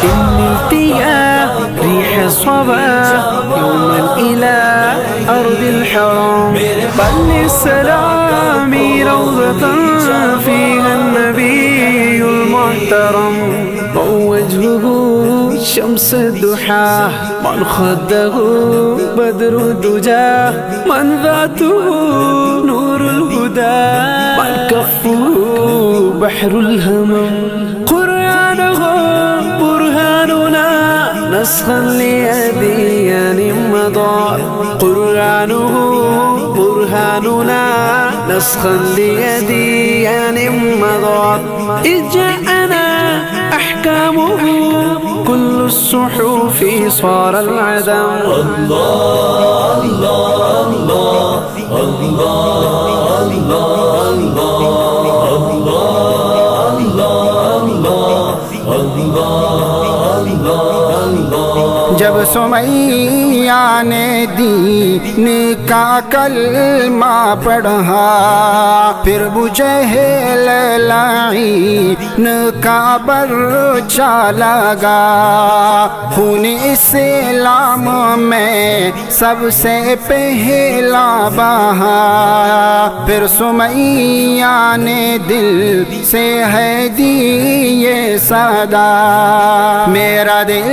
إني التياه ريح الصبا يوما إلى أرض الحرام. بل السلام روضة فيها النبي المحترم. من وجهه شمس الضحى، من خده بدر الدجى، من ذاته نور الهدى، من كفه بحر الهمم. قرآنه برهاننا نسخا لأديان مضى. قرآنه برهاننا نسخا لأديان مضى. إذ جاءنا أحكامه كل الصحف صار العدم. الله الله الله الله الله الله. जब सुमैया ने दीन का कलमा पढ़ा, फिर बुझेल लाइन का बर्चा लगा। खून इस्लाम में सबसे पहला बहा। फिर सुमैया ने दिल से है दी ये सदा, मेरा दिल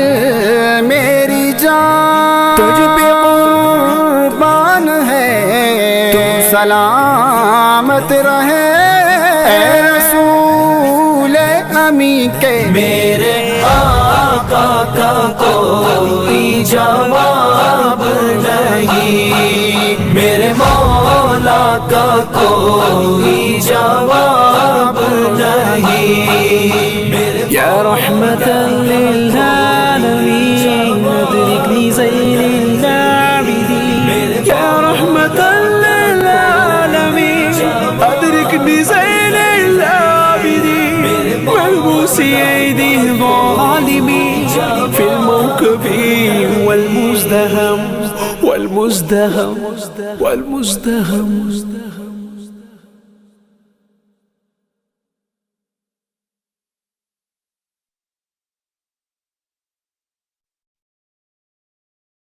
मेरी जान तुझ पे कुर्बान है। तू सलामत रहे ऐ रसूल अमी के। मेरे आका का कोई जवाब नहीं, मेरे मौला का कोई जवाब नहीं। या रहमतन लिल आलमीन अदरिकनी ज़ैनिल आबिदीन। या रहमतन लिल आलमीन अदरिकनी ज़ैनिल आबिदीन। मलबूसी ऐदीह ज़ालिमीन फिल मौक़िफ़ वल मुज़दहम वल मुज़दहम वल मुज़दहम।